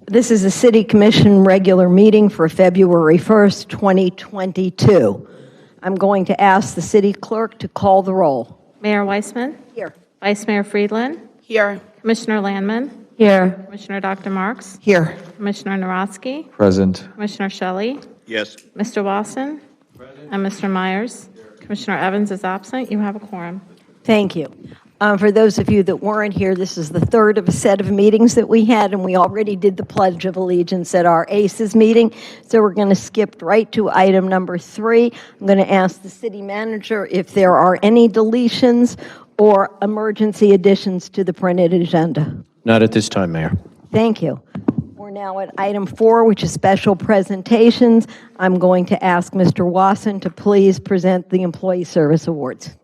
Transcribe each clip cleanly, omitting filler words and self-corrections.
This is a City Commission regular meeting for February 1st, 2022. I'm going to ask the city clerk to call the roll. Mayor Weissman. Here. Vice Mayor Friedland. Here. Commissioner Landman. Here. Commissioner Dr. Marks. Here. Commissioner Narosky. Present. Commissioner Shelley. Yes. Mr. Wasson. And Mr. Myers. Commissioner Evans is absent. You have a quorum. Thank you. For those of you that weren't here, this is the third of a set of meetings that we had, and we already did the Pledge of Allegiance at our ACES meeting, so we're going to skip right to item number 3. I'm going to ask the city manager if there are any deletions or emergency additions to the printed agenda. Not at this time, Mayor. Thank you. We're now at item 4, which is special presentations. I'm going to ask Mr. Wasson to please present the Employee Service Awards.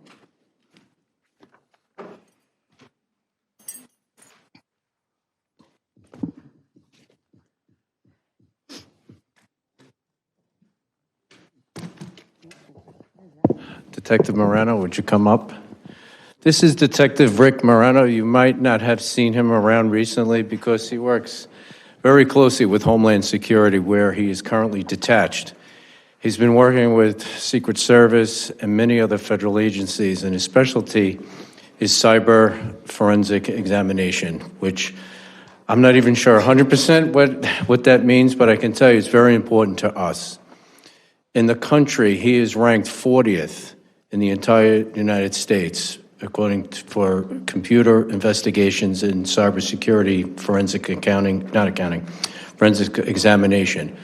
Detective Moreno, would you come up? This is Detective Rick Moreno. You might not have seen him around recently because he works very closely with Homeland Security, where he is currently detached. He's been working with Secret Service and many other federal agencies, and his specialty is cyber forensic examination, which I'm not even sure 100% what that means, but I can tell you it's very important to us. In the country, he is ranked 40th in the entire United States, according to, for computer investigations in cybersecurity, forensic forensic examination.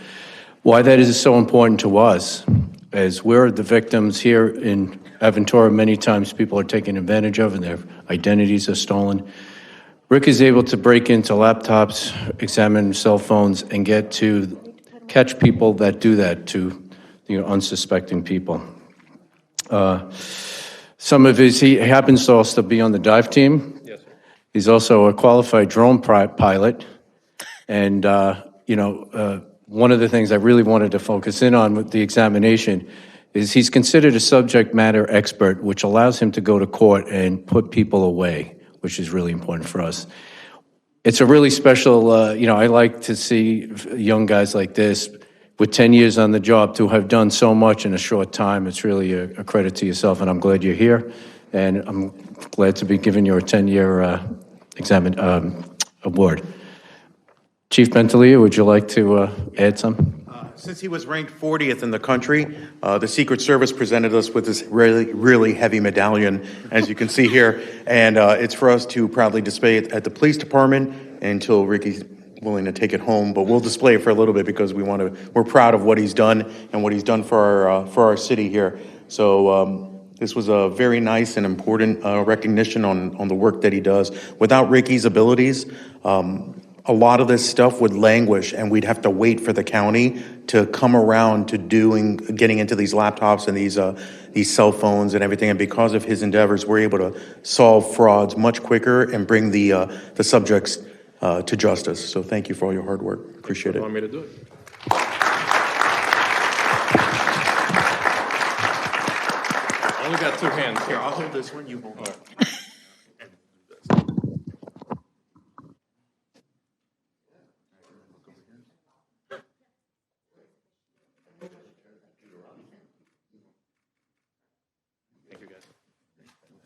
Why that is so important to us is we're the victims here in Aventura. Many times people are taken advantage of and their identities are stolen. Rick is able to break into laptops, examine cell phones, and get to catch people that do that to unsuspecting people. He happens to also be on the dive team. Yes, sir. He's also a qualified drone pilot. And, one of the things I really wanted to focus in on with the examination is he's considered a subject matter expert, which allows him to go to court and put people away, which is really important for us. It's a really special, I like to see young guys like this with 10 years on the job to have done so much in a short time. It's really a credit to yourself, and I'm glad you're here. And I'm glad to be giving you a 10-year award. Chief Bentelia, would you like to add some? Since he was ranked 40th in the country, the Secret Service presented us with this really, really heavy medallion, as you can see here. And it's for us to proudly display it at the police department until Ricky's willing to take it home, but we'll display it for a little bit because we're proud of what he's done and what he's done for our city here. So this was a very nice and important recognition on the work that he does. Without Ricky's abilities, a lot of this stuff would languish and we'd have to wait for the county to come around to getting into these laptops and these cell phones and everything. And because of his endeavors, we're able to solve frauds much quicker and bring the subjects to justice. So thank you for all your hard work. Appreciate it. Want me to do it? I only got 2 hands. Here, I'll hold this one. You hold it. Thank you, guys.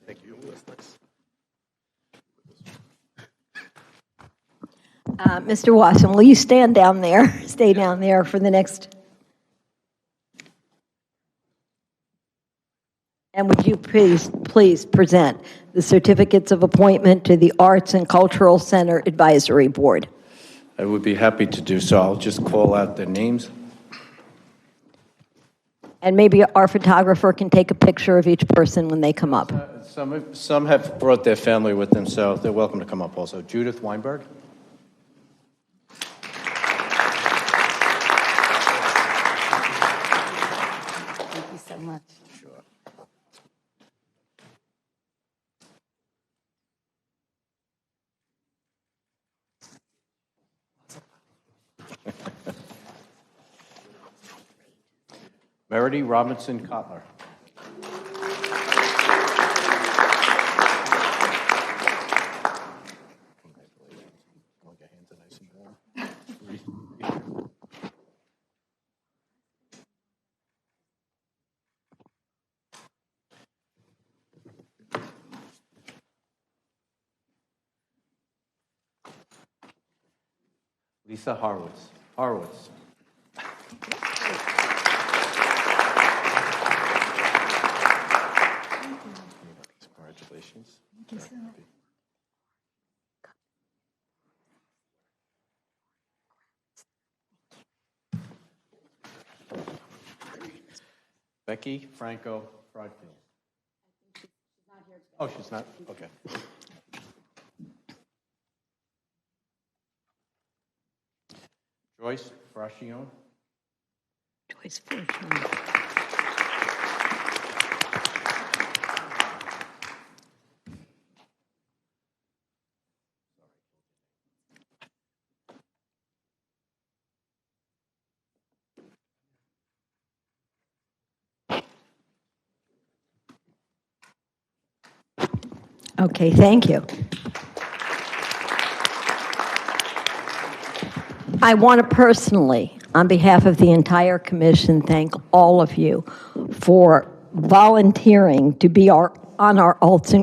Thank you. That's nice. Mr. Wasson, will you stand down there, stay down there for the next? And would you please present the certificates of appointment to the Arts and Cultural Center Advisory Board? I would be happy to do so. I'll just call out their names. And maybe our photographer can take a picture of each person when they come up. Some have brought their family with them, so they're welcome to come up also. Judith Weinberg. Thank you so much. Sure. Meredy Robinson Kotler. Lisa Horowitz. Horowitz. Congratulations. Becky Franco Broadfield. Oh, she's not? Okay. Joyce Frascione. Joyce Fortune. Okay, thank you. I want to personally, on behalf of the entire commission, thank all of you for volunteering to be on our Arts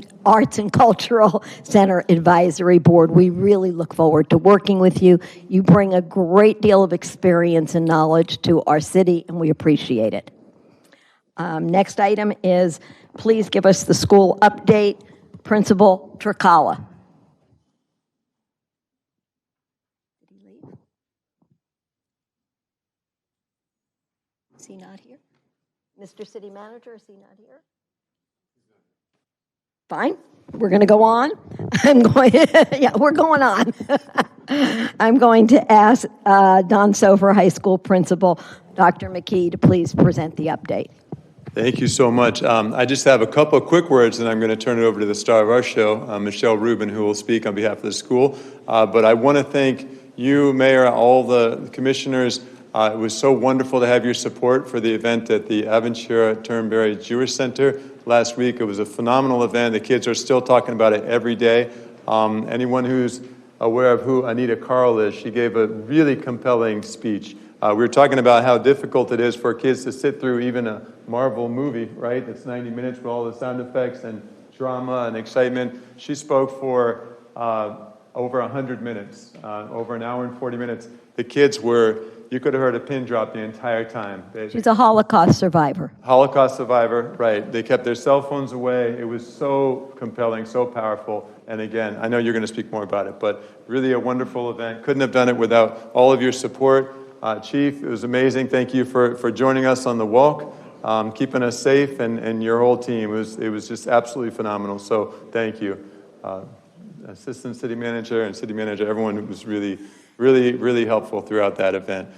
and Cultural Center Advisory Board. We really look forward to working with you. You bring a great deal of experience and knowledge to our city, and we appreciate it. Next item is, please give us the school update. Principal Tricala. Did he leave? Is he not here? Mr. City Manager, is he not here? Fine, we're going to go on. Yeah, we're going on. I'm going to ask Don Sofer High School Principal, Dr. McKee, to please present the update. Thank you so much. I just have a couple of quick words, and I'm going to turn it over to the star of our show, Michelle Rubin, who will speak on behalf of the school. But I want to thank you, Mayor, all the commissioners. It was so wonderful to have your support for the event at the Aventura Turnberry Jewish Center last week. It was a phenomenal event. The kids are still talking about it every day. Anyone who's aware of who Anita Carl is, she gave a really compelling speech. We were talking about how difficult it is for kids to sit through even a Marvel movie, right? It's 90 minutes with all the sound effects and drama and excitement. She spoke for over 100 minutes, over an hour and 40 minutes. The kids were, you could have heard a pin drop the entire time. She's a Holocaust survivor. Holocaust survivor, right. They kept their cell phones away. It was so compelling, so powerful. And again, I know you're going to speak more about it, but really a wonderful event. Couldn't have done it without all of your support. Chief, it was amazing. Thank you for joining us on the walk, keeping us safe, and your whole team. It was just absolutely phenomenal. So thank you. Assistant City Manager and City Manager, everyone was really, really, really helpful throughout that event.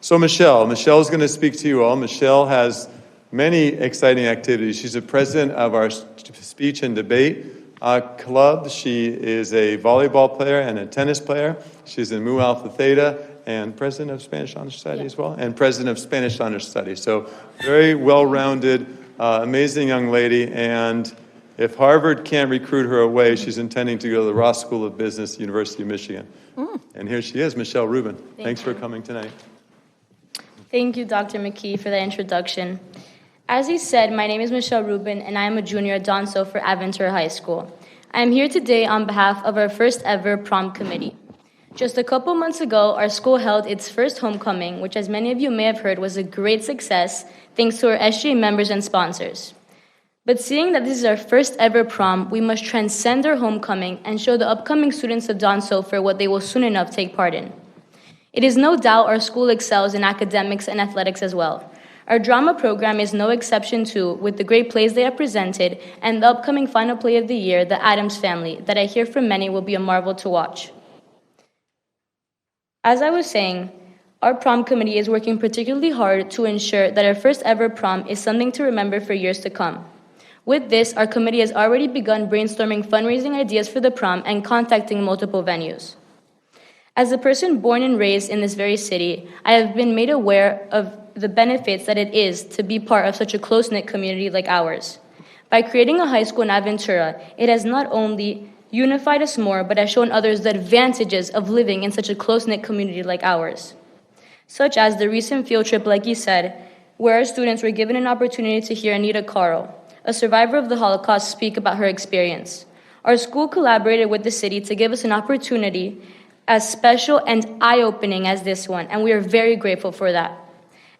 So Michelle's going to speak to you all. Michelle has many exciting activities. She's the president of our speech and debate club. She is a volleyball player and a tennis player. She's in Mu Alpha Theta and president of Spanish Honor Society as well, and president of Spanish Honor Society. So very well-rounded, amazing young lady. And if Harvard can't recruit her away, she's intending to go to the Ross School of Business, University of Michigan. And here she is, Michelle Rubin. Thanks for coming tonight. Thank you, Dr. McKee, for the introduction. As he said, my name is Michelle Rubin, and I am a junior at Don Sofer Aventura High School. I am here today on behalf of our first ever prom committee. Just a couple months ago, our school held its first homecoming, which, as many of you may have heard, was a great success thanks to our SGA members and sponsors. But seeing that this is our first ever prom, we must transcend our homecoming and show the upcoming students of Don Sofer what they will soon enough take part in. It is no doubt our school excels in academics and athletics as well. Our drama program is no exception too, with the great plays they have presented and the upcoming final play of the year, The Addams Family, that I hear from many will be a marvel to watch. As I was saying, our prom committee is working particularly hard to ensure that our first ever prom is something to remember for years to come. With this, our committee has already begun brainstorming fundraising ideas for the prom and contacting multiple venues. As a person born and raised in this very city, I have been made aware of the benefits that it is to be part of such a close-knit community like ours. By creating a high school in Aventura, it has not only unified us more, but has shown others the advantages of living in such a close-knit community like ours. Such as the recent field trip, like he said, where our students were given an opportunity to hear Anita Carl, a survivor of the Holocaust, speak about her experience. Our school collaborated with the city to give us an opportunity as special and eye-opening as this one, and we are very grateful for that.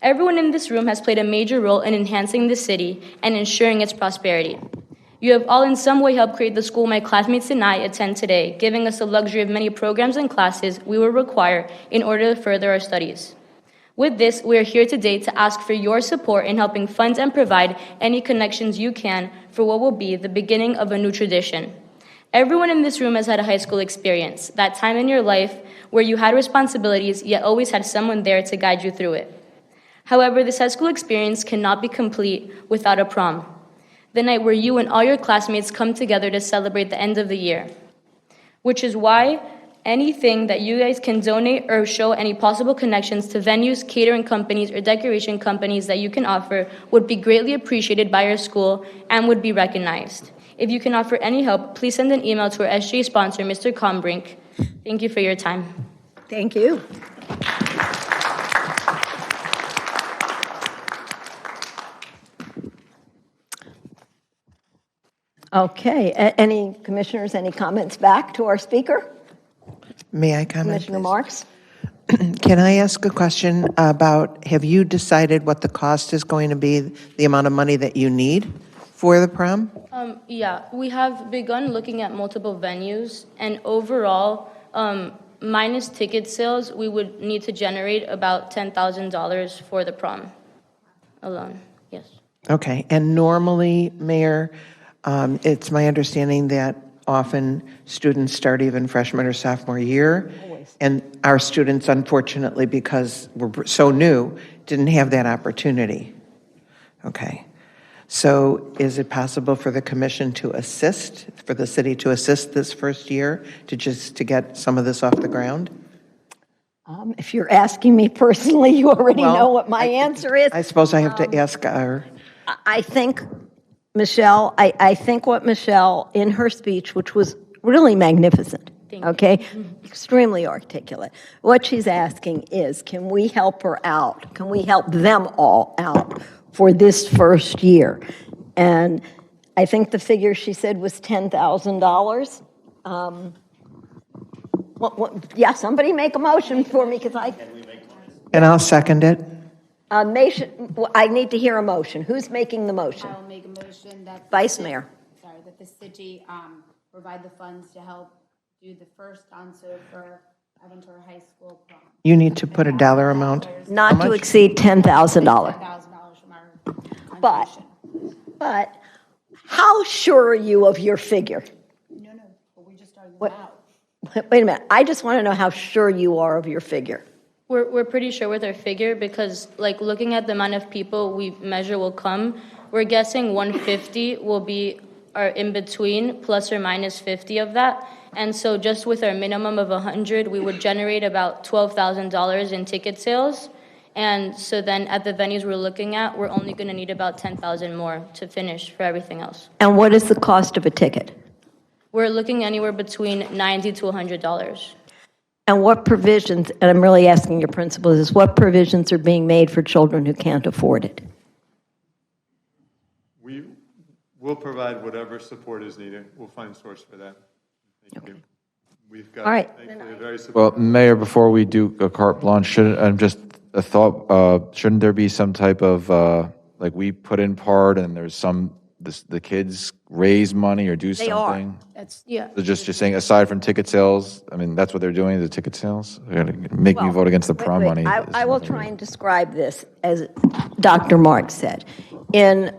Everyone in this room has played a major role in enhancing the city and ensuring its prosperity. You have all in some way helped create the school my classmates and I attend today, giving us the luxury of many programs and classes we will require in order to further our studies. With this, we are here today to ask for your support in helping fund and provide any connections you can for what will be the beginning of a new tradition. Everyone in this room has had a high school experience, that time in your life where you had responsibilities yet always had someone there to guide you through it. However, this high school experience cannot be complete without a prom, the night where you and all your classmates come together to celebrate the end of the year. Which is why anything that you guys can donate or show any possible connections to venues, catering companies, or decoration companies that you can offer would be greatly appreciated by your school and would be recognized. If you can offer any help, please send an email to our SGA sponsor, Mr. Combrink. Thank you for your time. Thank you. Okay, any commissioners, any comments back to our speaker? May I comment? Commissioner please? Marks? Can I ask a question about, have you decided what the cost is going to be, the amount of money that you need for the prom? Yeah, we have begun looking at multiple venues, and overall, minus ticket sales, we would need to generate about $10,000 for the prom alone. Yes. Okay, and normally, Mayor, it's my understanding that often students start even freshman or sophomore year. Always. And our students, unfortunately, because we're so new, didn't have that opportunity. Okay. So is it possible for the commission to assist, for the city to assist this first year to get some of this off the ground? If you're asking me personally, you already Well, know what my answer is. I suppose I have to ask our, I think, Michelle, I think what Michelle, in her speech, which was really magnificent, okay, extremely articulate, what she's asking is, can we help her out? Can we help them all out for this first year? And I think the figure she said was $10,000. Yeah, somebody make a motion for me, because and I'll second it. I need to hear a motion. Who's making the motion? I will make a motion that. Vice Mayor. Sorry, that the city provide the funds to help do the first on-so for Aventura High School prom. You need to put a dollar amount. Not to much? exceed $10,000. $10,000 from our contribution. But how sure are you of your figure? No, but we just started this What? out. Wait a minute. I just want to know how sure you are of your figure. We're pretty sure with our figure because, like, looking at the amount of people we measure will come, we're guessing 150 will be our in-between, plus or minus 50 of that. And so just with our minimum of 100, we would generate about $12,000 in ticket sales. And so then at the venues we're looking at, we're only going to need about 10,000 more to finish for everything else. And what is the cost of a ticket? We're looking anywhere between $90 to $100. And what provisions, and I'm really asking your principal, is what provisions are being made for children who can't afford it? We will provide whatever support is needed. We'll find a source for that. Thank you. We've got, All right. thankfully, a very Well, supportive. Mayor, before we do a carte blanche, just a thought, shouldn't there be some type of, like we put in part and there's the kids raise money or do They are. something? Yeah. So just saying, aside from ticket sales, I mean, that's what they're doing, the ticket sales? They're gonna make me Well, vote against the wait, prom wait. money. I will try and describe this as Dr. Mark said. In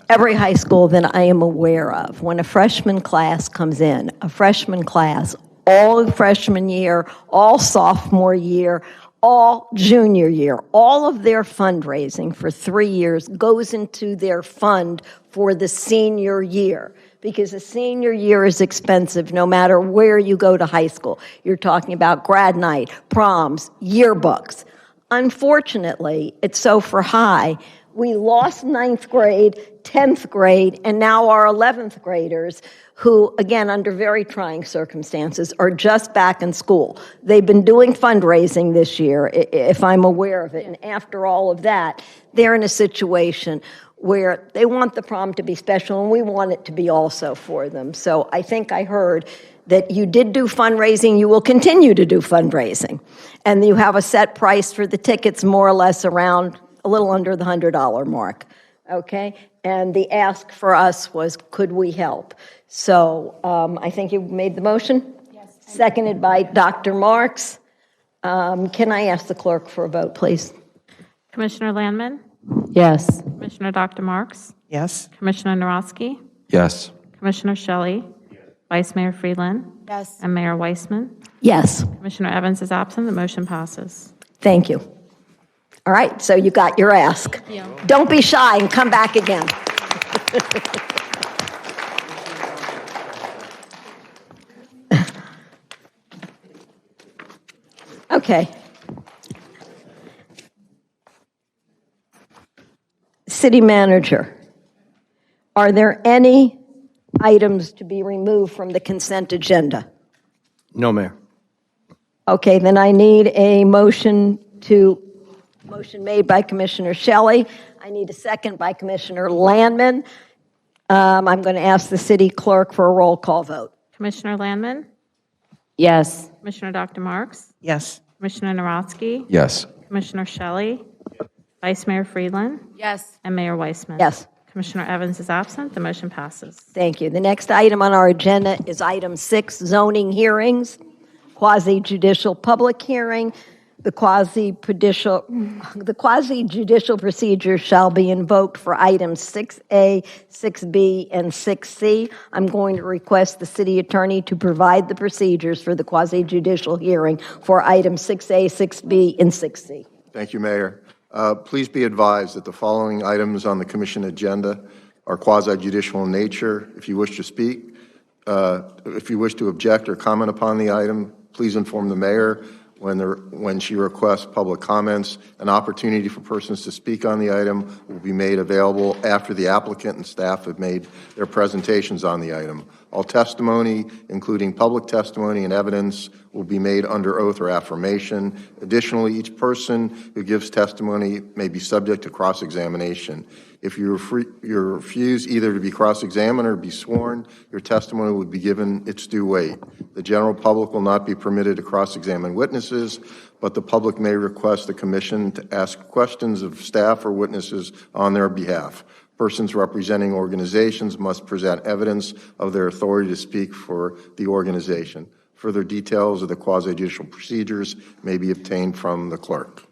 every high school that I am aware of, when a freshman class comes in, a freshman class, all freshman year, all sophomore year, all junior year, all of their fundraising for 3 years goes into their fund for the senior year, because the senior year is expensive no matter where you go to high school. You're talking about grad night, proms, yearbooks. Unfortunately, it's so for high. We lost 9th grade, 10th grade, and now our 11th graders who, again, under very trying circumstances, are just back in school. They've been doing fundraising this year, if I'm aware of it, and after all of that, they're in a situation where they want the prom to be special, and we want it to be also for them. So I think I heard that you did do fundraising, you will continue to do fundraising. And you have a set price for the tickets, more or less around a little under the $100 mark, okay? And the ask for us was, could we help? So I think you made the motion? Yes. Seconded by Dr. Marks. Can I ask the clerk for a vote, please? Commissioner Landman? Yes. Commissioner Dr. Marks? Yes? Commissioner Narosky? Yes. Commissioner Shelley? Vice Mayor Freeland? Yes. And Mayor Weissman? Yes. Commissioner Evans is absent. The motion passes. Thank you. All right, so you got your ask. Don't be shy and come back again. Okay. City Manager, are there any items to be removed from the consent agenda? No, Mayor. Okay, then I need a motion made by Commissioner Shelley. I need a second by Commissioner Landman. I'm going to ask the city clerk for a roll call vote. Commissioner Landman? Yes. Commissioner Dr. Marks? Yes. Commissioner Narosky? Yes. Commissioner Shelley? Vice Mayor Freeland? Yes. And Mayor Weissman? Yes. Commissioner Evans is absent. The motion passes. Thank you. The next item on our agenda is item 6, zoning hearings, quasi-judicial public hearing. The quasi-judicial procedure shall be invoked for items 6A, 6B, and 6C. I'm going to request the city attorney to provide the procedures for the quasi-judicial hearing for items 6A, 6B, and 6C. Thank you, Mayor. Please be advised that the following items on the commission agenda are quasi-judicial in nature. If you wish to speak, if you wish to object or comment upon the item, please inform the mayor when she requests public comments. An opportunity for persons to speak on the item will be made available after the applicant and staff have made their presentations on the item. All testimony, including public testimony and evidence, will be made under oath or affirmation. Additionally, each person who gives testimony may be subject to cross-examination. If you refuse either to be cross-examined or be sworn, your testimony will be given its due weight. The general public will not be permitted to cross-examine witnesses, but the public may request the commission to ask questions of staff or witnesses on their behalf. Persons representing organizations must present evidence of their authority to speak for the organization. Further details of the quasi-judicial procedures may be obtained from the clerk.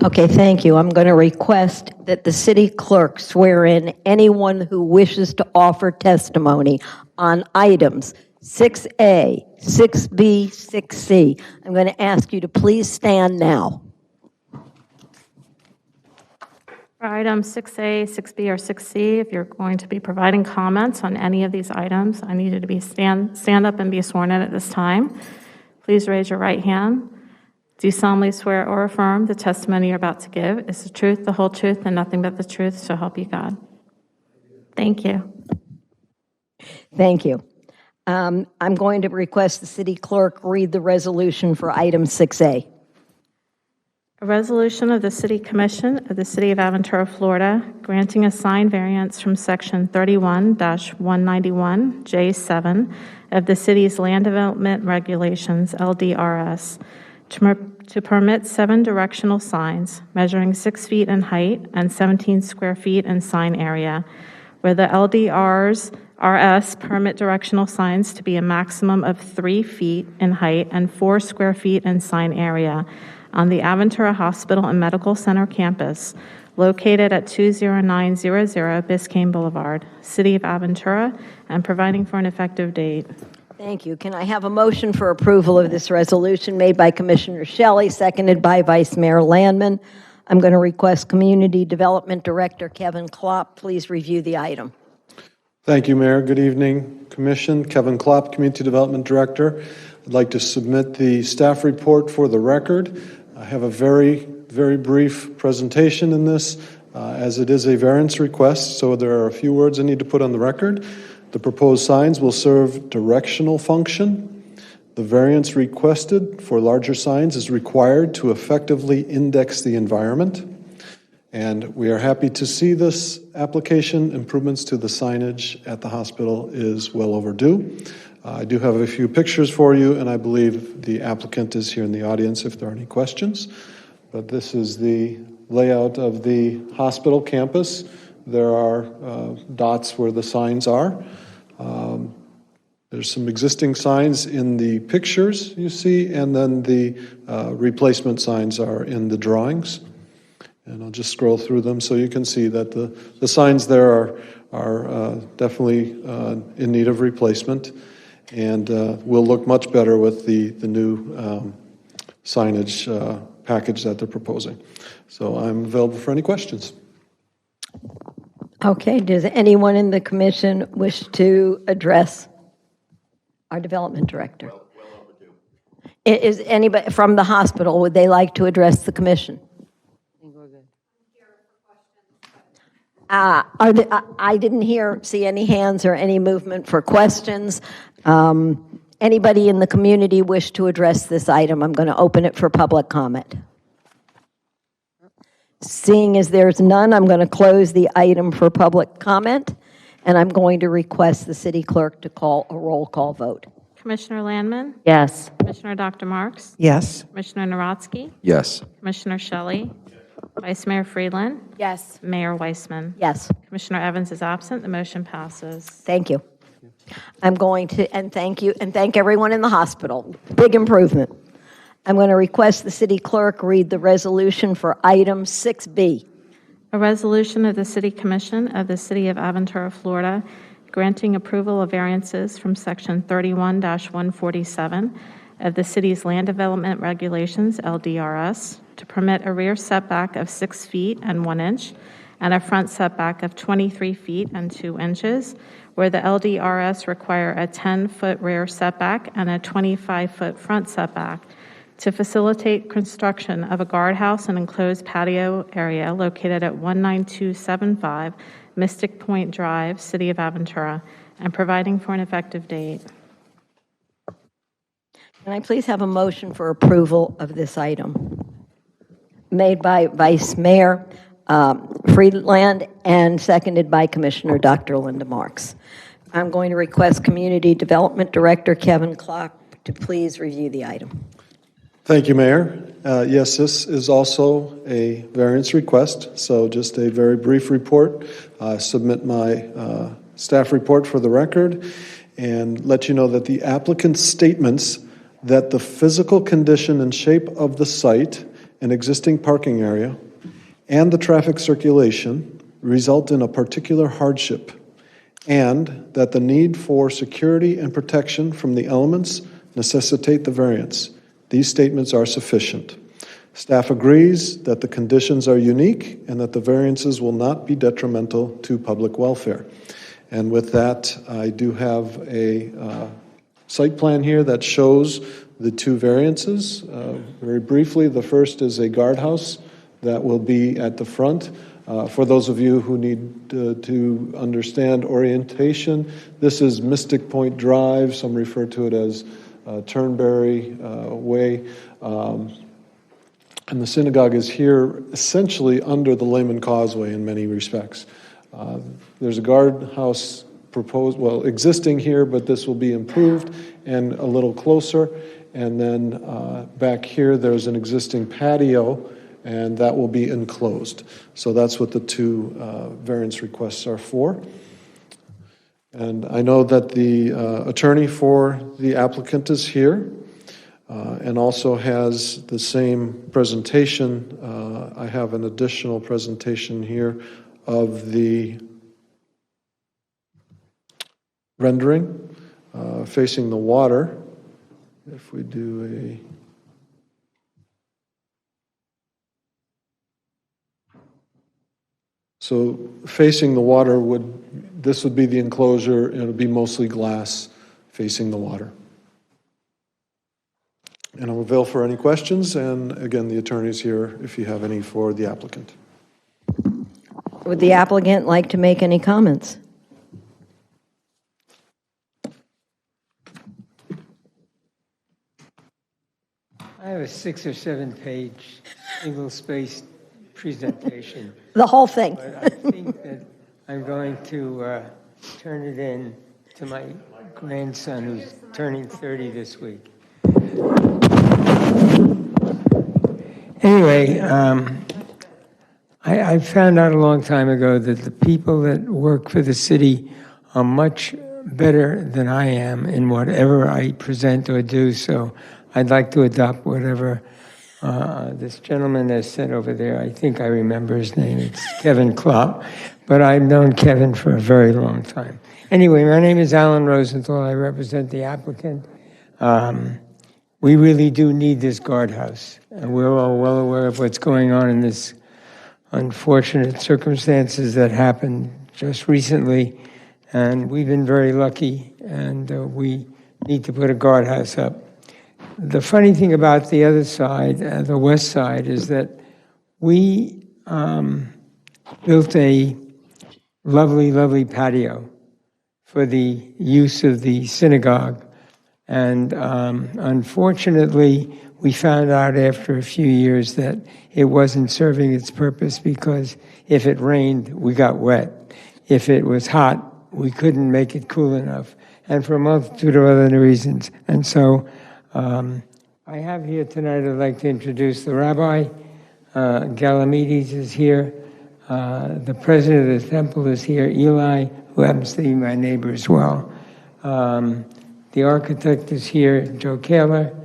Okay, thank you. I'm going to request that the city clerk swear in anyone who wishes to offer testimony on items 6A, 6B, 6C. I'm going to ask you to please stand now. For items 6A, 6B, or 6C, if you're going to be providing comments on any of these items, I need you to stand up and be sworn in at this time. Please raise your right hand. Do you solemnly swear or affirm the testimony you're about to give is the truth, the whole truth, and nothing but the truth, so help you God? Thank you. Thank you. I'm going to request the city clerk read the resolution for item 6A. A resolution of the City Commission of the City of Aventura, Florida, granting a sign variance from Section 31-191J7 of the city's Land Development Regulations, LDRS, to permit 7 directional signs measuring 6 feet in height and 17 square feet in sign area, where the LDRs permit directional signs to be a maximum of 3 feet in height and 4 square feet in sign area on the Aventura Hospital and Medical Center campus, located at 20900 Biscayne Boulevard, City of Aventura, and providing for an effective date. Thank you. Can I have a motion for approval of this resolution made by Commissioner Shelley, seconded by Vice Mayor Landman? I'm going to request Community Development Director Kevin Klopp please review the item. Thank you, Mayor. Good evening, Commission. Kevin Klopp, Community Development Director. I'd like to submit the staff report for the record. I have a very brief presentation in this, as it is a variance request, so there are a few words I need to put on the record. The proposed signs will serve directional function. The variance requested for larger signs is required to effectively index the environment. And we are happy to see this application. Improvements to the signage at the hospital is well overdue. I do have a few pictures for you, and I believe the applicant is here in the audience if there are any questions. But this is the layout of the hospital campus. There are dots where the signs are. There's some existing signs in the pictures you see, and then the replacement signs are in the drawings. And I'll just scroll through them so you can see that the signs there are definitely in need of replacement, and will look much better with the new signage package that they're proposing. So I'm available for any questions. Okay, does anyone in the commission wish to address our development director? Well overdue. Is anybody from the hospital, would they like to address the commission? I didn't see any hands or any movement for questions. Anybody in the community wish to address this item? I'm going to open it for public comment. Seeing as there's none, I'm going to close the item for public comment, and I'm going to request the city clerk to call a roll call vote. Commissioner Landman? Yes. Commissioner Dr. Marks? Yes. Commissioner Narodsky? Yes. Commissioner Shelley? Vice Mayor Friedland? Yes. Mayor Weissman? Yes. Commissioner Evans is absent. The motion passes. Thank you. I'm going to, and thank everyone in the hospital. Big improvement. I'm going to request the city clerk read the resolution for item 6B. A resolution of the City Commission of the City of Aventura, Florida, granting approval of variances from Section 31-147 of the city's Land Development Regulations, LDRS, to permit a rear setback of 6 feet and 1 inch and a front setback of 23 feet and 2 inches, where the LDRS require a 10-foot rear setback and a 25-foot front setback, to facilitate construction of a guardhouse and enclosed patio area located at 19275 Mystic Point Drive, City of Aventura, and providing for an effective date. Can I please have a motion for approval of this item? Made by Vice Mayor Friedland and seconded by Commissioner Dr. Linda Marks. I'm going to request Community Development Director Kevin Klopp to please review the item. Thank you, Mayor. Yes, this is also a variance request, so just a very brief report. Submit my staff report for the record and let you know that the applicant's statements that the physical condition and shape of the site and existing parking area and the traffic circulation result in a particular hardship, and that the need for security and protection from the elements necessitate the variance. These statements are sufficient. Staff agrees that the conditions are unique and that the variances will not be detrimental to public welfare. And with that, I do have a site plan here that shows the two variances. Very briefly, the first is a guardhouse that will be at the front. For those of you who need to understand orientation, this is Mystic Point Drive. Some refer to it as Turnberry Way. And the synagogue is here essentially under the Lehman Causeway in many respects. There's a guardhouse proposed, existing here, but this will be improved and a little closer. And then back here, there's an existing patio, and that will be enclosed. So that's what the two variance requests are for. And I know that the attorney for the applicant is here and also has the same presentation. I have an additional presentation here of the rendering facing the water. If we do so facing the water this would be the enclosure, and it would be mostly glass facing the water. And I'm available for any questions, and again, the attorney's here if you have any for the applicant. Would the applicant like to make any comments? I have a 6 or 7 page single-spaced presentation. The whole thing. But I think that I'm going to turn it in to my grandson who's turning 30 this week. Anyway, I found out a long time ago that the people that work for the city are much better than I am in whatever I present or do, so I'd like to adopt whatever this gentleman has said over there. I think I remember his name. It's Kevin Klopp, but I've known Kevin for a very long time. Anyway, my name is Alan Rosenthal. I represent the applicant. We really do need this guardhouse, and we're all well aware of what's going on in this unfortunate circumstances that happened just recently, and we've been very lucky, and we need to put a guardhouse up. The funny thing about the other side, the west side, is that we built a lovely, lovely patio for the use of the synagogue. And unfortunately, we found out after a few years that it wasn't serving its purpose because if it rained, we got wet. If it was hot, we couldn't make it cool enough, and for a multitude of other reasons. And so I have here tonight, I'd like to introduce the Rabbi. Galamides is here. The president of the temple is here, Eli, who happens to be my neighbor as well. The architect is here, Joe Kaler.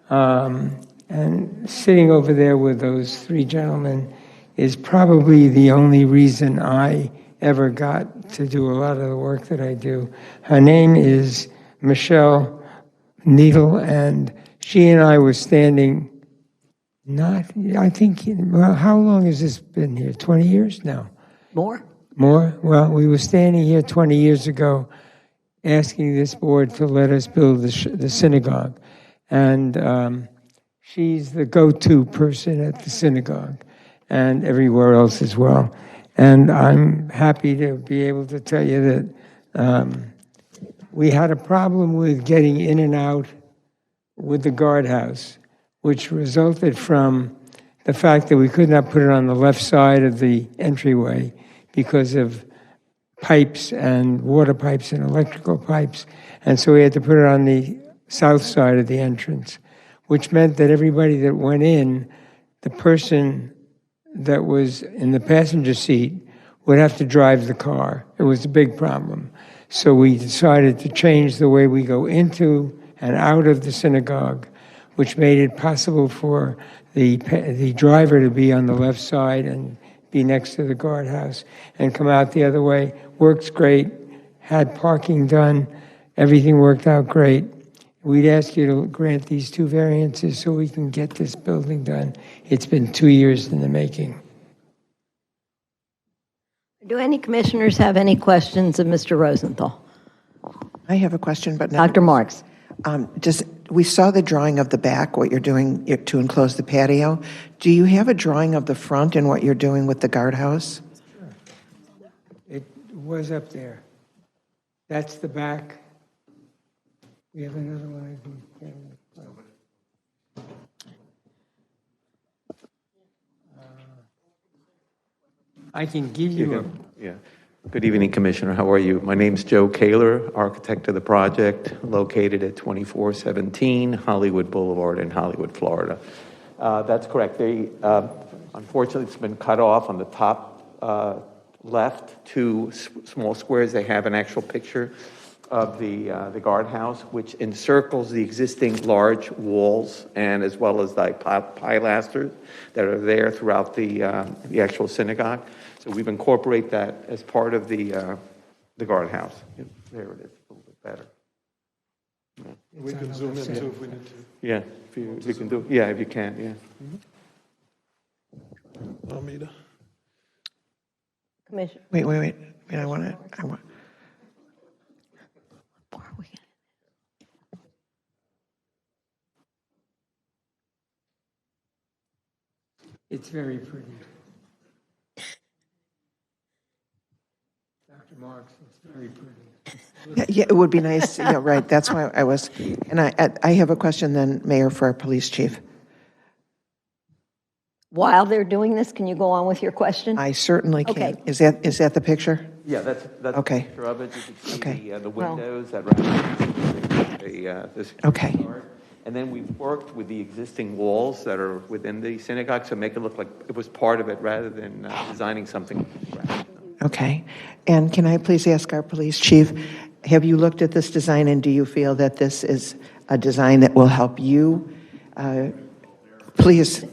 And sitting over there with those three gentlemen is probably the only reason I ever got to do a lot of the work that I do. Her name is Michelle Needle, and she and I were standing, well, how long has this been here? 20 years now? More? More? Well, we were standing here 20 years ago asking this board to let us build the synagogue. And she's the go-to person at the synagogue and everywhere else as well. And I'm happy to be able to tell you that we had a problem with getting in and out with the guardhouse, which resulted from the fact that we could not put it on the left side of the entryway because of pipes and water pipes and electrical pipes. And so we had to put it on the south side of the entrance, which meant that everybody that went in, the person that was in the passenger seat would have to drive the car. It was a big problem. So we decided to change the way we go into and out of the synagogue, which made it possible for the driver to be on the left side and be next to the guardhouse and come out the other way. Works great, had parking done, everything worked out great. We'd ask you to grant these two variances so we can get this building done. It's been 2 years in the making. Do any commissioners have any questions of Mr. Rosenthal? I have a question, but not. Dr. Marks? We saw the drawing of the back, what you're doing to enclose the patio. Do you have a drawing of the front and what you're doing with the guardhouse? It was up there. That's the back. We have another one. I can give you a... Yeah. Good evening, Commissioner. How are you? My name's Joe Kaler, architect of the project, located at 2417 Hollywood Boulevard in Hollywood, Florida. That's correct. They, unfortunately, it's been cut off on the top left, two small squares. They have an actual picture of the guardhouse, which encircles the existing large walls and as well as the pilasters that are there throughout the actual synagogue. So we've incorporated that as part of the guardhouse. There it is, a little bit better. We can zoom in too if we need to. Yeah, if you can do, yeah, if you can, yeah. Almeida. Commissioner? Wait. I want. It's very pretty. Dr. Marks, it's very pretty. Yeah, it would be nice. Yeah, right. That's why I was. And I have a question then, Mayor, for our police chief. While they're doing this, can you go on with your question? I certainly can. Okay. Is that the picture? Yeah, that's Okay. a picture of it. You can see Okay. the Well- windows that represent the Okay. guard. And then we've worked with the existing walls that are within the synagogue to make it look like it was part of it rather than designing something from scratch. Okay. And can I please ask our police chief, have you looked at this design and do you feel that this is a design that will help you? Please.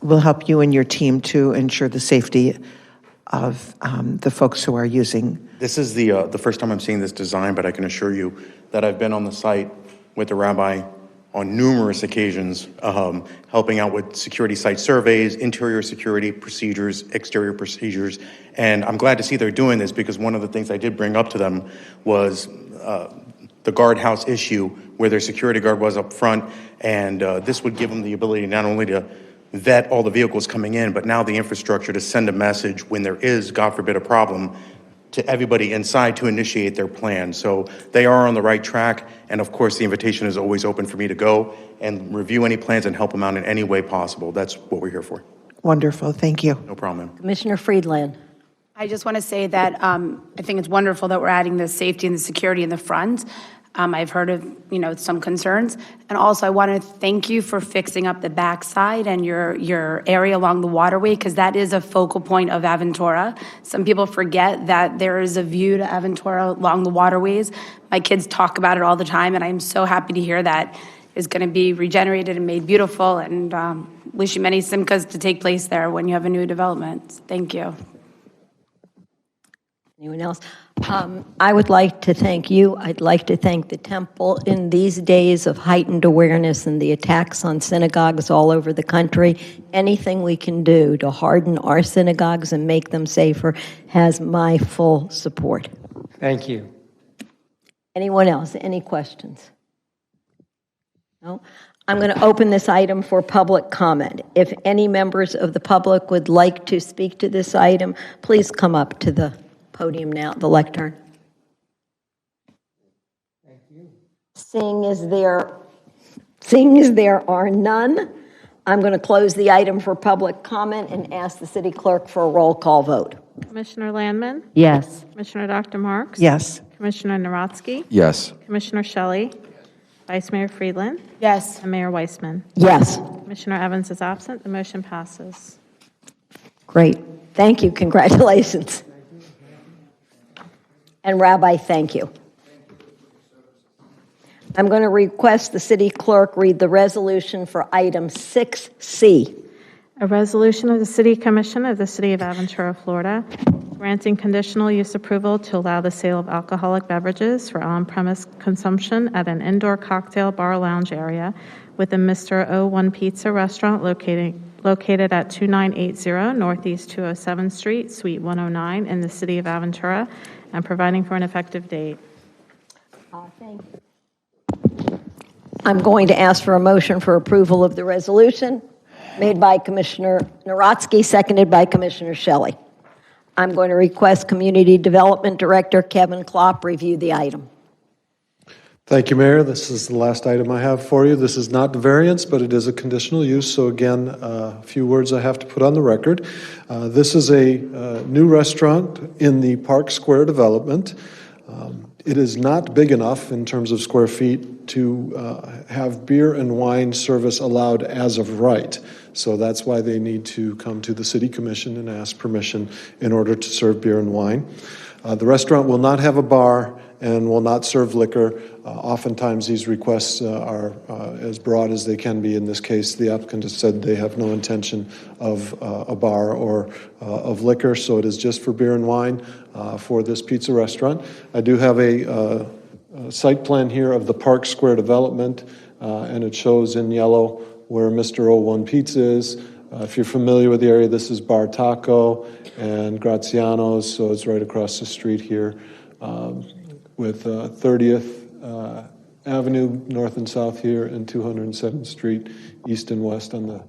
Will help you and your team to ensure the safety of the folks who are using. This is the first time I'm seeing this design, but I can assure you that I've been on the site with the rabbi on numerous occasions, helping out with security site surveys, interior security procedures, exterior procedures. And I'm glad to see they're doing this because one of the things I did bring up to them was the guardhouse issue where their security guard was up front. And this would give them the ability not only to vet all the vehicles coming in, but now the infrastructure to send a message when there is, God forbid, a problem to everybody inside to initiate their plan. So they are on the right track. And of course, the invitation is always open for me to go and review any plans and help them out in any way possible. That's what we're here for. Wonderful. Thank you. No problem, ma'am. Commissioner Friedland. I just want to say that I think it's wonderful that we're adding the safety and the security in the front. I've heard of, some concerns. And also, I want to thank you for fixing up the backside and your area along the waterway, because that is a focal point of Aventura. Some people forget that there is a view to Aventura along the waterways. My kids talk about it all the time, and I'm so happy to hear that it's going to be regenerated and made beautiful, and wish you many simchas to take place there when you have a new development. Thank you. Anyone else? I would like to thank you. I'd like to thank the temple in these days of heightened awareness and the attacks on synagogues all over the country. Anything we can do to harden our synagogues and make them safer has my full support. Thank you. Anyone else? Any questions? No? I'm going to open this item for public comment. If any members of the public would like to speak to this item, please come up to the podium now, the lectern. Thank you. Seeing as there are none, I'm going to close the item for public comment and ask the city clerk for a roll call vote. Commissioner Landman? Yes. Commissioner Dr. Marks? Yes. Commissioner Narotsky? Yes. Commissioner Shelley? Vice Mayor Friedland? Yes. And Mayor Weissman? Yes. Commissioner Evans is absent. The motion passes. Great. Thank you. Congratulations. And Rabbi, thank you. I'm going to request the city clerk read the resolution for item 6C. A resolution of the City Commission of the City of Aventura, Florida, granting conditional use approval to allow the sale of alcoholic beverages for on-premise consumption at an indoor cocktail bar lounge area within Mr. O1 Pizza Restaurant located at 2980 Northeast 207th Street, Suite 109 in the City of Aventura, and providing for an effective date. Thank you. I'm going to ask for a motion for approval of the resolution made by Commissioner Narotsky, seconded by Commissioner Shelley. I'm going to request Community Development Director Kevin Klopp review the item. Thank you, Mayor. This is the last item I have for you. This is not the variance, but it is a conditional use. So again, a few words I have to put on the record. This is a new restaurant in the Park Square development. It is not big enough in terms of square feet to have beer and wine service allowed as of right. So that's why they need to come to the City Commission and ask permission in order to serve beer and wine. The restaurant will not have a bar and will not serve liquor. Oftentimes these requests are as broad as they can be. In this case, the applicant has said they have no intention of a bar or of liquor, so it is just for beer and wine for this pizza restaurant. I do have a site plan here of the Park Square development, and it shows in yellow where Mr. O1 Pizza is. If you're familiar with the area, this is Bar Taco and Graziano's, so it's right across the street here with 30th Avenue, north and south here, and 207th Street, east and west on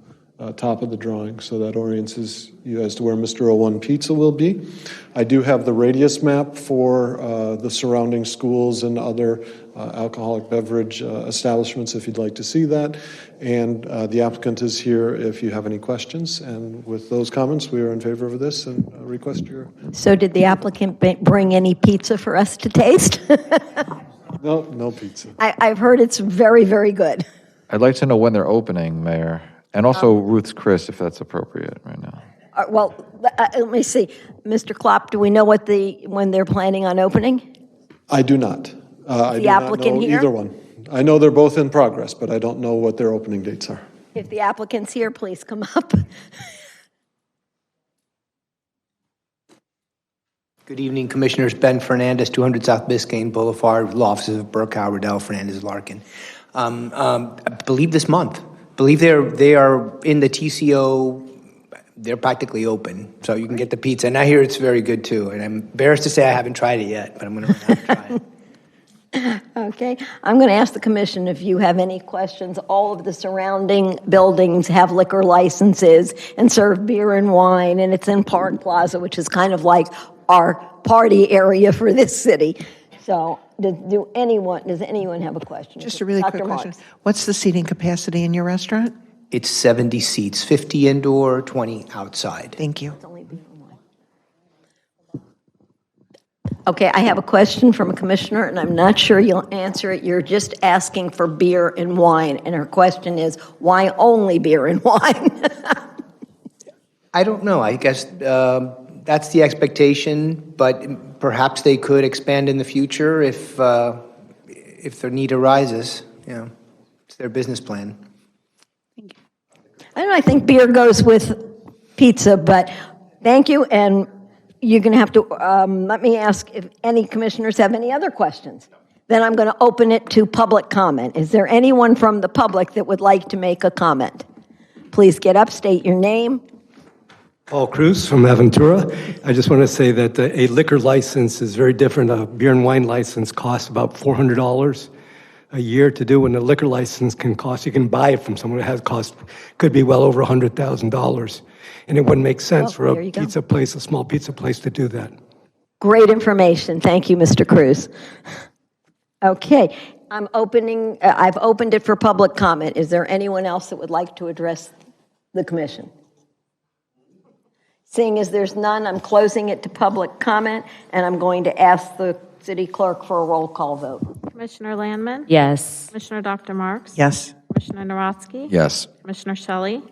top of the drawing, so that orients you as to where Mr. 01 Pizza will be. I do have the radius map for the surrounding schools and other alcoholic beverage establishments if you'd like to see that. And the applicant is here if you have any questions. And with those comments, we are in favor of this and request your... So did the applicant bring any pizza for us to taste? No pizza. I've heard it's very, very good. I'd like to know when they're opening, Mayor, and also Ruth's Chris, if that's appropriate right now. Well, let me see. Mr. Klopp, do we know when they're planning on opening? I do not. I do applicant not know here? either one. I know they're both in progress, but I don't know what their opening dates are. If the applicant's here, please come up. Good evening, Commissioners. Ben Fernandez, 200 South Biscayne Boulevard, law offices of Burkow, Riddell, Fernandez, Larkin. I believe this month. I believe they are in the TCO. They're practically open, so you can get the pizza. And I hear it's very good too. And I'm embarrassed to say I haven't tried it yet, but I'm going to run out and try it. Okay, I'm going to ask the commission if you have any questions. All of the surrounding buildings have liquor licenses and serve beer and wine, and it's in Park Plaza, which is kind of like our party area for this city. So does anyone have a question? Just a really Dr. quick question. Marks. What's the seating capacity in your restaurant? It's 70 seats, 50 indoor, 20 outside. Thank you. It's only beer and wine. Okay, I have a question from a commissioner, and I'm not sure you'll answer it. You're just asking for beer and wine, and her question is, why only beer and wine? I don't know. I guess that's the expectation, but perhaps they could expand in the future if their need arises. It's their business plan. I don't know, I think beer goes with pizza, but thank you, and you're going to have to, let me ask if any commissioners have any other questions. Then I'm going to open it to public comment. Is there anyone from the public that would like to make a comment? Please get up, state your name. Paul Cruz from Aventura. I just want to say that a liquor license is very different. A beer and wine license costs about $400 a year to do, and a liquor license can cost, you can buy it from someone that has cost, could be well over $100,000. And it wouldn't make sense for a pizza place, a small pizza place, to do that. Great information. Thank you, Mr. Cruz. Okay, I've opened it for public comment. Is there anyone else that would like to address the commission? Seeing as there's none, I'm closing it to public comment, and I'm going to ask the city clerk for a roll call vote. Commissioner Landman? Yes. Commissioner Dr. Marks? Yes. Commissioner Narotsky? Yes. Commissioner Shelley?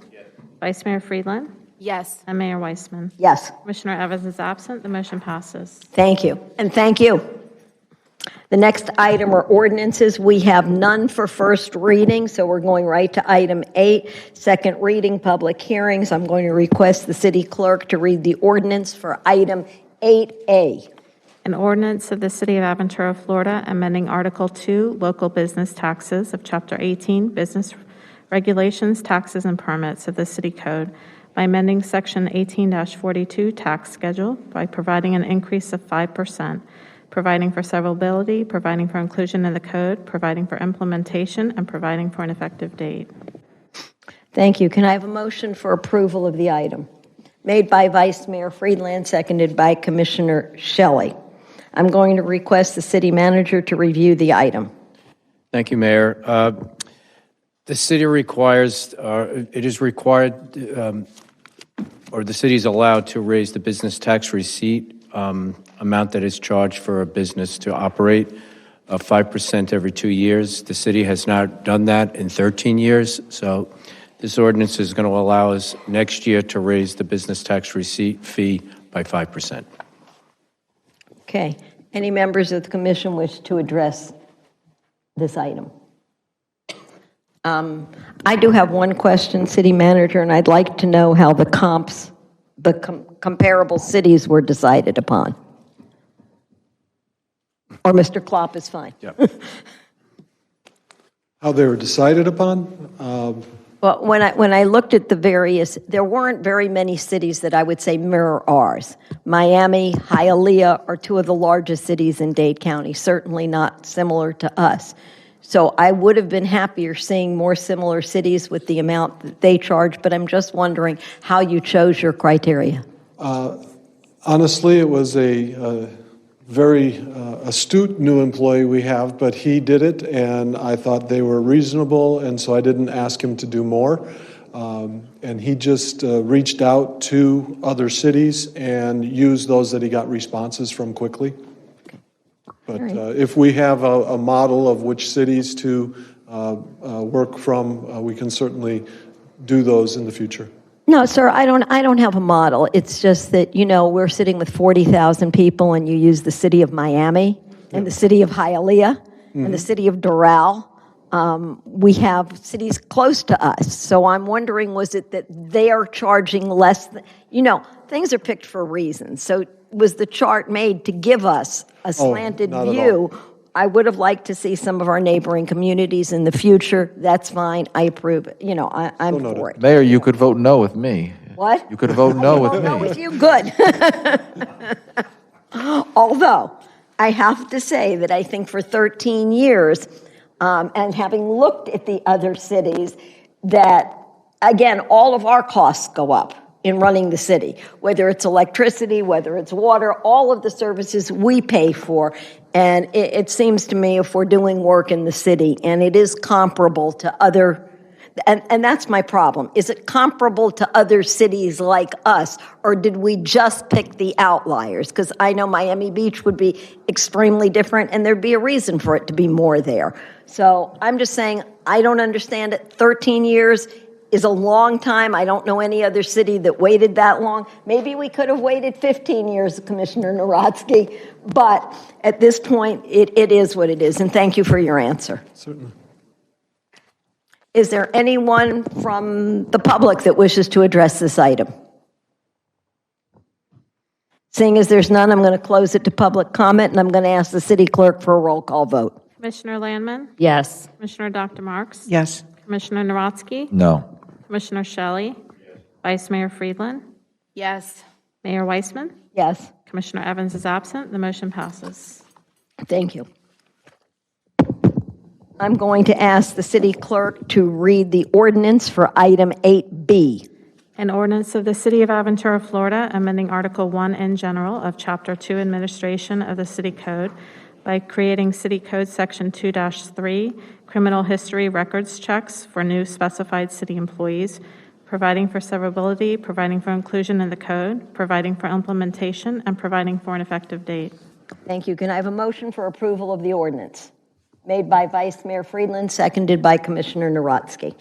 Vice Mayor Friedland? Yes. And Mayor Weissman. Yes. Commissioner Evans is absent. The motion passes. Thank you, and thank you. The next item are ordinances. We have none for first reading, so we're going right to item 8, second reading, public hearings. I'm going to request the city clerk to read the ordinance for item 8A. An ordinance of the City of Aventura, Florida, amending Article 2, Local Business Taxes of Chapter 18, Business Regulations, Taxes, and Permits of the City Code by amending Section 18-42 Tax Schedule by providing an increase of 5%, providing for severability, providing for inclusion in the code, providing for implementation, and providing for an effective date. Thank you. Can I have a motion for approval of the item? Made by Vice Mayor Friedland, seconded by Commissioner Shelley. I'm going to request the city manager to review the item. Thank you, Mayor. The city requires, it is required, or the city is allowed to raise the business tax receipt amount that is charged for a business to operate 5% every 2 years. The city has not done that in 13 years, so this ordinance is going to allow us next year to raise the business tax receipt fee by 5%. Okay. Any members of the commission wish to address this item? I do have one question, city manager, and I'd like to know how the comparable cities were decided upon. Or Mr. Klopp is fine. Yep. How they were decided upon? Well, when I looked at the various, there weren't very many cities that I would say mirror ours. Miami, Hialeah are two of the largest cities in Dade County, certainly not similar to us. So I would have been happier seeing more similar cities with the amount that they charge, but I'm just wondering how you chose your criteria. Honestly, it was a very astute new employee we have, but he did it, and I thought they were reasonable, and so I didn't ask him to do more. And he just reached out to other cities and used those that he got responses from quickly. But if we have a model of which cities to work from, we can certainly do those in the future. No, sir, I don't have a model. It's just that, we're sitting with 40,000 people, and you use the city of Miami and the city of Hialeah and the city of Doral. We have cities close to us. So I'm wondering, was it that they are charging less? Things are picked for reasons. So was the chart made to give us a slanted not at view? I would have liked to see some of our neighboring communities in the future. That's fine. I approve it. I'm for it. Mayor, you could vote no with me. What? You could vote no with No, me. with you, good. Although, I have to say that I think for 13 years, and having looked at the other cities, that, again, all of our costs go up in running the city, whether it's electricity, whether it's water, all of the services we pay for. And it seems to me, if we're doing work in the city, and it is comparable to other, and that's my problem, is it comparable to other cities like us, or did we just pick the outliers? Because I know Miami Beach would be extremely different, and there'd be a reason for it to be more there. So I'm just saying, I don't understand it. 13 years is a long time. I don't know any other city that waited that long. Maybe we could have waited 15 years, Commissioner Narotsky, but at this point, it is what it is, and thank you for your answer. Certainly. Is there anyone from the public that wishes to address this item? Seeing as there's none, I'm going to close it to public comment, and I'm going to ask the city clerk for a roll call vote. Commissioner Landman? Yes. Commissioner Dr. Marks? Yes. Commissioner Narotsky? No. Commissioner Shelley? Vice Mayor Friedland? Yes. Mayor Weissman? Yes. Commissioner Evans is absent. The motion passes. Thank you. I'm going to ask the city clerk to read the ordinance for item 8B. An ordinance of the City of Aventura, Florida, amending Article 1 in general of Chapter 2 Administration of the City Code by creating City Code Section 2-3, Criminal History Records Checks for new specified city employees, providing for severability, providing for inclusion in the code, providing for implementation, and providing for an effective date. Thank you. Can I have a motion for approval of the ordinance? Made by Vice Mayor Friedland, seconded by Commissioner Narotsky.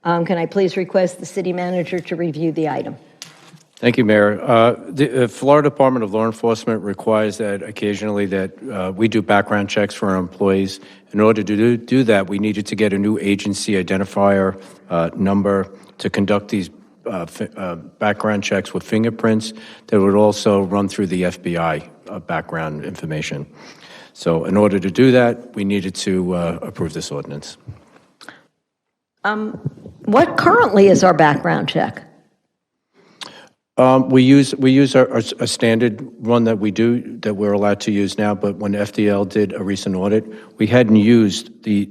Can I please request the city manager to review the item? Thank you, Mayor. The Florida Department of Law Enforcement requires that occasionally that we do background checks for our employees. In order to do that, we needed to get a new agency identifier number to conduct these background checks with fingerprints that would also run through the FBI background information. So in order to do that, we needed to approve this ordinance. What currently is our background check? We use our standard one that we're allowed to use now, but when FDL did a recent audit, we hadn't used the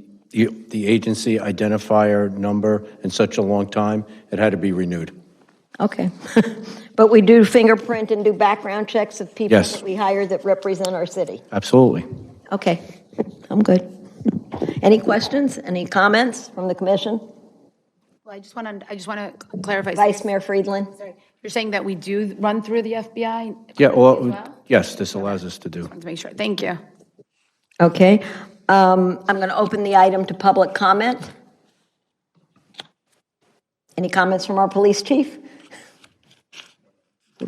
agency identifier number in such a long time, it had to be renewed. Okay. But we do fingerprint and do background checks of people Yes. that we hire that represent our city? Absolutely. Okay, I'm good. Any questions, any comments from the commission? Well, I just want to clarify. Vice Mayor Friedland? Sorry. You're saying that we do run through the FBI? Yeah, as well, yes, this allows us to do. To make sure. Thank you. Okay. I'm going to open the item to public comment. Any comments from our police chief?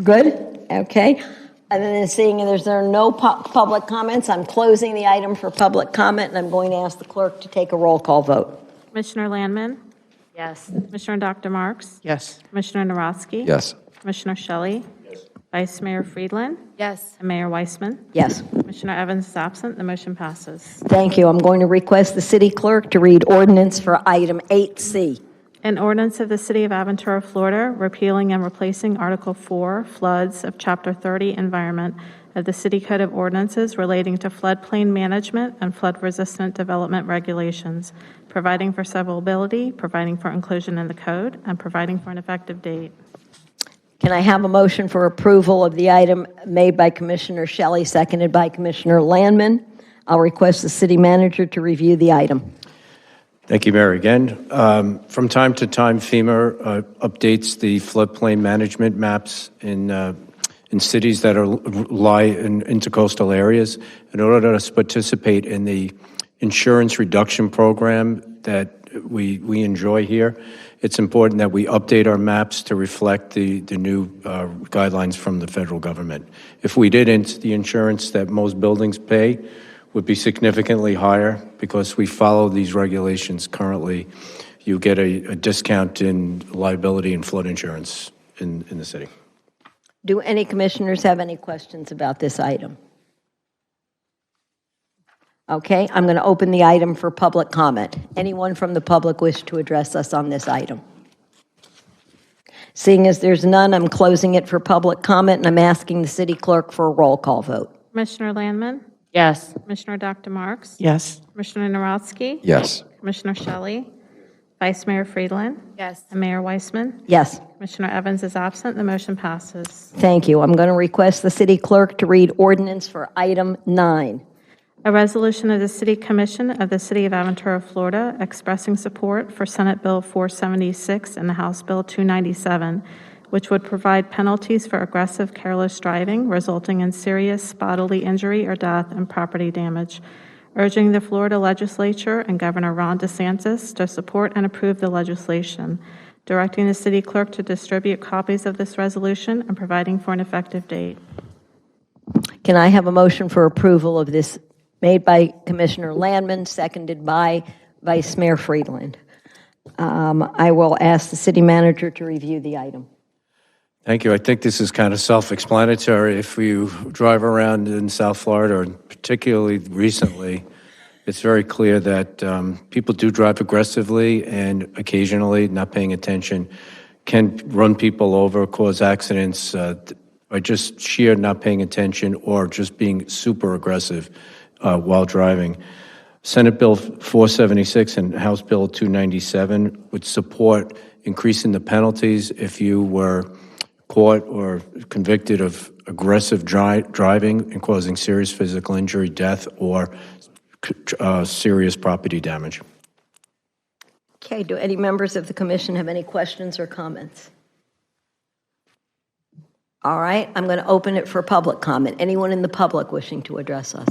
Good? Okay. Other than seeing there are no public comments, I'm closing the item for public comment, and I'm going to ask the clerk to take a roll call vote. Commissioner Landman? Yes. Commissioner Dr. Marks? Yes. Commissioner Narotsky? Yes. Commissioner Shelley? Vice Mayor Friedland? Yes. And Mayor Weissman? Yes. Commissioner Evans is absent. The motion passes. Thank you. I'm going to request the city clerk to read ordinance for item 8C. An ordinance of the City of Aventura, Florida, repealing and replacing Article 4, Floods of Chapter 30, Environment of the City Code of Ordinances relating to floodplain management and flood-resistant development regulations, providing for severability, providing for inclusion in the code, and providing for an effective date. Can I have a motion for approval of the item made by Commissioner Shelley, seconded by Commissioner Landman? I'll request the city manager to review the item. Thank you, Mayor. Again, from time to time, FEMA updates the floodplain management maps in cities that lie in intercoastal areas. In order to participate in the insurance reduction program that we enjoy here, it's important that we update our maps to reflect the new guidelines from the federal government. If we didn't, the insurance that most buildings pay would be significantly higher. Because we follow these regulations currently, you get a discount in liability and flood insurance in the city. Do any commissioners have any questions about this item? Okay, I'm going to open the item for public comment. Anyone from the public wish to address us on this item? Seeing as there's none, I'm closing it for public comment, and I'm asking the city clerk for a roll call vote. Commissioner Landman? Yes. Commissioner Dr. Marks? Yes. Commissioner Narodsky? Yes. Commissioner Shelley? Vice Mayor Friedland? Yes. And Mayor Weissman? Yes. Commissioner Evans is absent. The motion passes. Thank you. I'm going to request the city clerk to read ordinance for item 9. A resolution of the City Commission of the City of Aventura, Florida, expressing support for Senate Bill 476 and House Bill 297, which would provide penalties for aggressive, careless driving resulting in serious bodily injury or death and property damage, urging the Florida legislature and Governor Ron DeSantis to support and approve the legislation, directing the city clerk to distribute copies of this resolution and providing for an effective date. Can I have a motion for approval of this, made by Commissioner Landman, seconded by Vice Mayor Friedland? I will ask the city manager to review the item. Thank you. I think this is kind of self-explanatory. If you drive around in South Florida, or particularly recently, it's very clear that people do drive aggressively and occasionally, not paying attention, can run people over, cause accidents by just sheer not paying attention or just being super aggressive while driving. Senate Bill 476 and House Bill 297 would support increasing the penalties if you were caught or convicted of aggressive driving and causing serious physical injury, death, or serious property damage. Okay, do any members of the commission have any questions or comments? All right, I'm going to open it for public comment. Anyone in the public wishing to address us?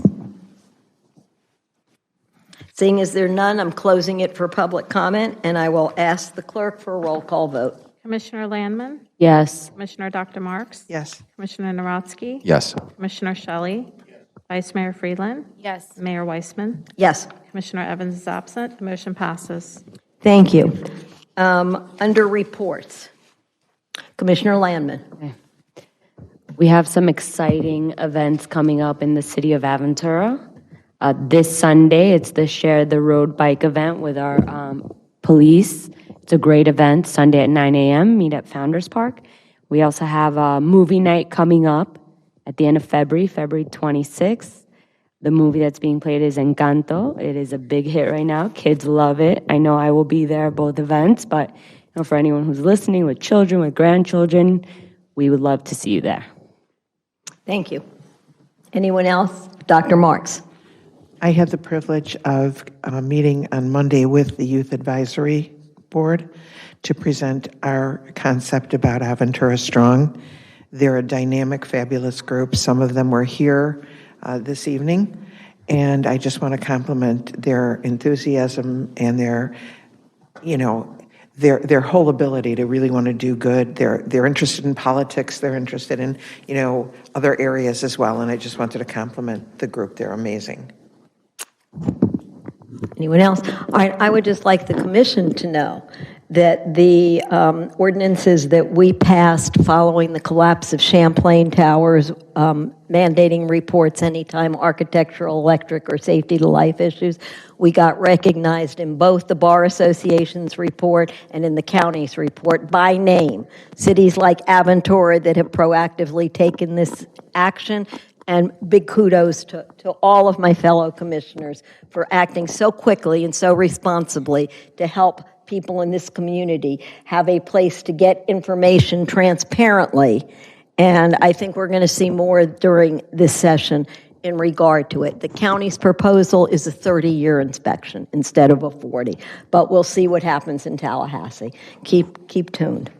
Seeing as there are none, I'm closing it for public comment, and I will ask the clerk for a roll call vote. Commissioner Landman? Yes. Commissioner Dr. Marks? Yes. Commissioner Narodsky? Yes. Commissioner Shelley? Vice Mayor Friedland? Yes. Mayor Weissman? Yes. Commissioner Evans is absent. The motion passes. Thank you. Under reports, Commissioner Landman. We have some exciting events coming up in the city of Aventura. This Sunday, it's the Share the Road bike event with our police. It's a great event, Sunday at 9 a.m., meet at Founders Park. We also have a movie night coming up at the end of February 26th. The movie that's being played is Encanto. It is a big hit right now. Kids love it. I know I will be there at both events, but for anyone who's listening with children, with grandchildren, we would love to see you there. Thank you. Anyone else? Dr. Marks. I had the privilege of meeting on Monday with the Youth Advisory Board to present our concept about Aventura Strong. They're a dynamic, fabulous group. Some of them were here this evening, and I just want to compliment their enthusiasm and their whole ability to really want to do good. They're interested in politics. They're interested in other areas as well, and I just wanted to compliment the group. They're amazing. Anyone else? All right, I would just like the commission to know that the ordinances that we passed following the collapse of Champlain Towers, mandating reports anytime architectural, electric, or safety to life issues, we got recognized in both the Bar Association's report and in the county's report by name. Cities like Aventura that have proactively taken this action And big kudos to all of my fellow commissioners for acting so quickly and so responsibly to help people in this community have a place to get information transparently. And I think we're going to see more during this session in regard to it. The county's proposal is a 30-year inspection instead of a 40, but we'll see what happens in Tallahassee. Keep tuned.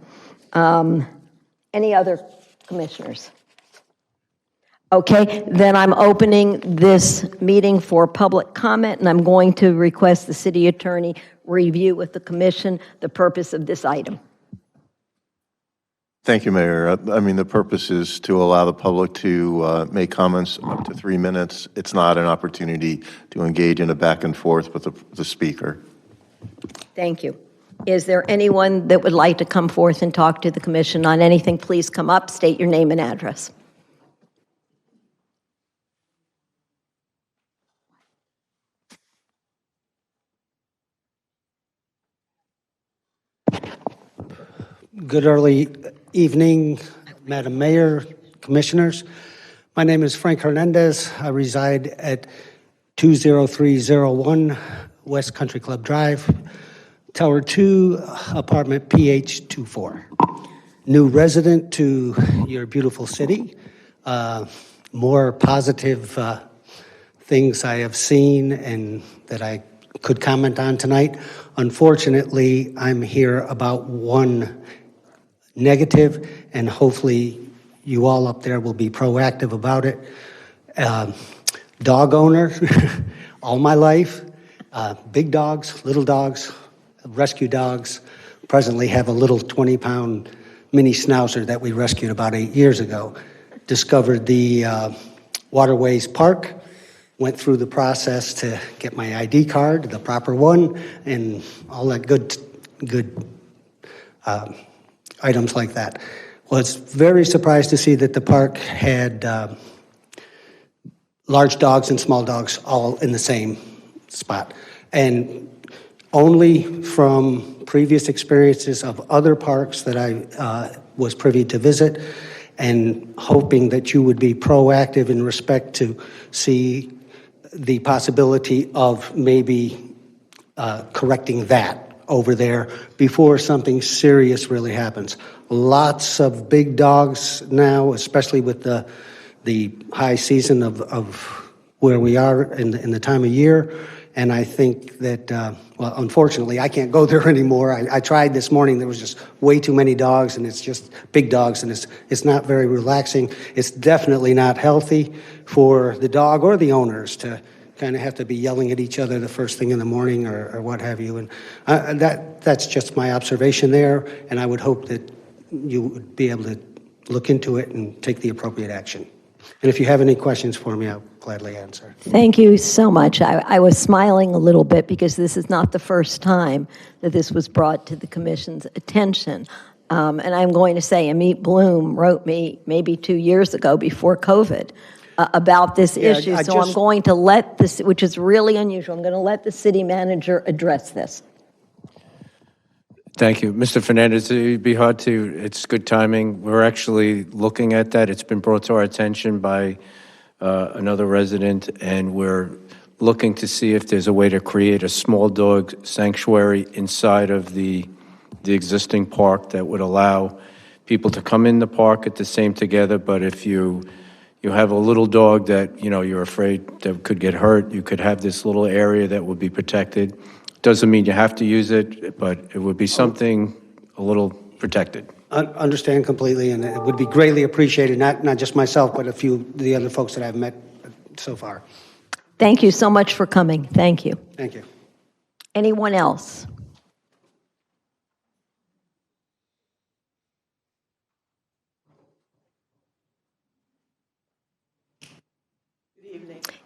Any other commissioners? Okay, then I'm opening this meeting for public comment, and I'm going to request the city attorney review with the commission the purpose of this item. Thank you, Mayor. I mean, the purpose is to allow the public to make comments up to 3 minutes. It's not an opportunity to engage in a back and forth with the speaker. Thank you. Is there anyone that would like to come forth and talk to the commission on anything? Please come up, state your name and address. Good early evening, Madam Mayor, Commissioners. My name is Frank Hernandez. I reside at 20301 West Country Club Drive, Tower 2, apartment PH24. New resident to your beautiful city. More positive things I have seen and that I could comment on tonight. Unfortunately, I'm here about one negative, and hopefully you all up there will be proactive about it. Dog owner all my life, big dogs, little dogs, rescue dogs. Presently have a little 20-pound mini schnauzer that we rescued about 8 years ago. Discovered the Waterways Park, went through the process to get my ID card, the proper one, and all that good items like that. Was very surprised to see that the park had large dogs and small dogs all in the same spot. And only from previous experiences of other parks that I was privy to visit, and hoping that you would be proactive in respect to see the possibility of maybe correcting that over there before something serious really happens. Lots of big dogs now, especially with the high season of where we are in the time of year. And I think that, well, unfortunately, I can't go there anymore. I tried this morning. There was just way too many dogs, and it's just big dogs, and it's not very relaxing. It's definitely not healthy for the dog or the owners to kind of have to be yelling at each other the first thing in the morning or what have you. And that's just my observation there, and I would hope that you would be able to look into it and take the appropriate action. And if you have any questions for me, I'll gladly answer. Thank you so much. I was smiling a little bit because this is not the first time that this was brought to the Commission's attention. And I'm going to say Amit Bloom wrote me maybe 2 years ago before COVID about this issue. So I'm going to let this, which is really unusual, I'm going to let the city manager address this. Thank you. Mr. Fernandez, it'd be hard to, it's good timing. We're actually looking at that. It's been brought to our attention by another resident, and we're looking to see if there's a way to create a small dog sanctuary inside of the existing park that would allow people to come in the park at the same together. But if you have a little dog that, you know, you're afraid that could get hurt, you could have this little area that would be protected. Doesn't mean you have to use it, but it would be something a little protected. Understand completely, and it would be greatly appreciated, not just myself, but a few of the other folks that I've met so far. Thank you so much for coming. Thank you. Thank you. Anyone else?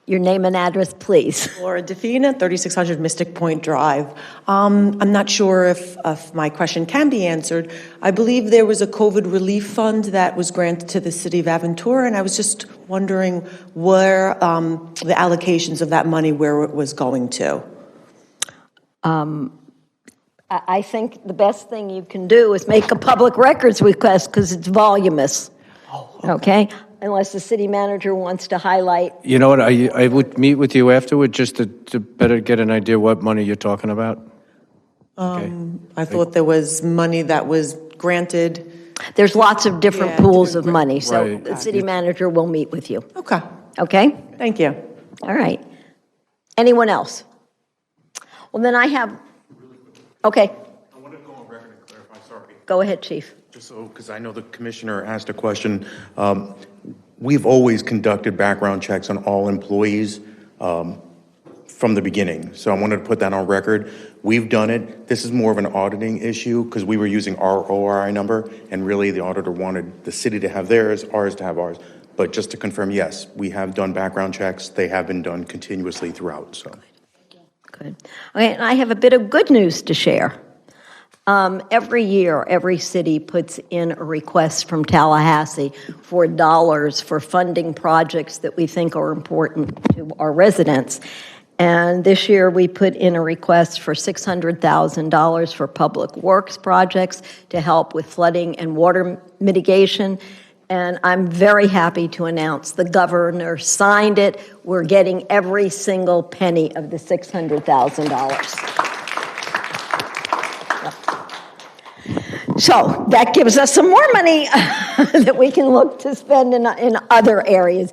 Your name and address, please. Laura Defina, 3600 Mystic Point Drive. I'm not sure if my question can be answered. I believe there was a COVID relief fund that was granted to the city of Aventura, and I was just wondering where the allocations of that money, where it was going to. I think the best thing you can do is make a public records request because it's voluminous. Oh, okay. unless the city manager wants to highlight. You know what, I would meet with you afterward just to better get an idea what money you're talking about. I thought there was money that was granted. There's lots of different pools of money, so Right. the city manager will meet with you. Okay, Okay? thank you. All right. Anyone else? Well, then I have, okay. I want to go on record and clarify, sorry. Go ahead, Chief. Just so, because I know the commissioner asked a question. We've always conducted background checks on all employees from the beginning. So I wanted to put that on record. We've done it. This is more of an auditing issue because we were using our ORI number, and really the auditor wanted the city to have theirs, ours to have ours. But just to confirm, yes, we have done background checks. They have been done continuously throughout, so. Good. Okay, and I have a bit of good news to share. Every year, every city puts in a request from Tallahassee for dollars for funding projects that we think are important to our residents. And this year, we put in a request for $600,000 for public works projects to help with flooding and water mitigation. And I'm very happy to announce the governor signed it. We're getting every single penny of the $600,000. So that gives us some more money that we can look to spend in other areas.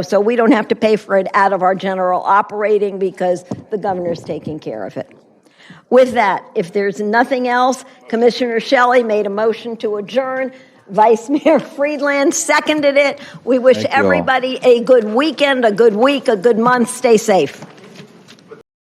So we don't have to pay for it out of our general operating because the governor's taking care of it. With that, if there's nothing else, Commissioner Shelley made a motion to adjourn. Vice Mayor Friedland seconded it. We wish Thank you all. everybody a good weekend, a good week, a good month. Stay safe.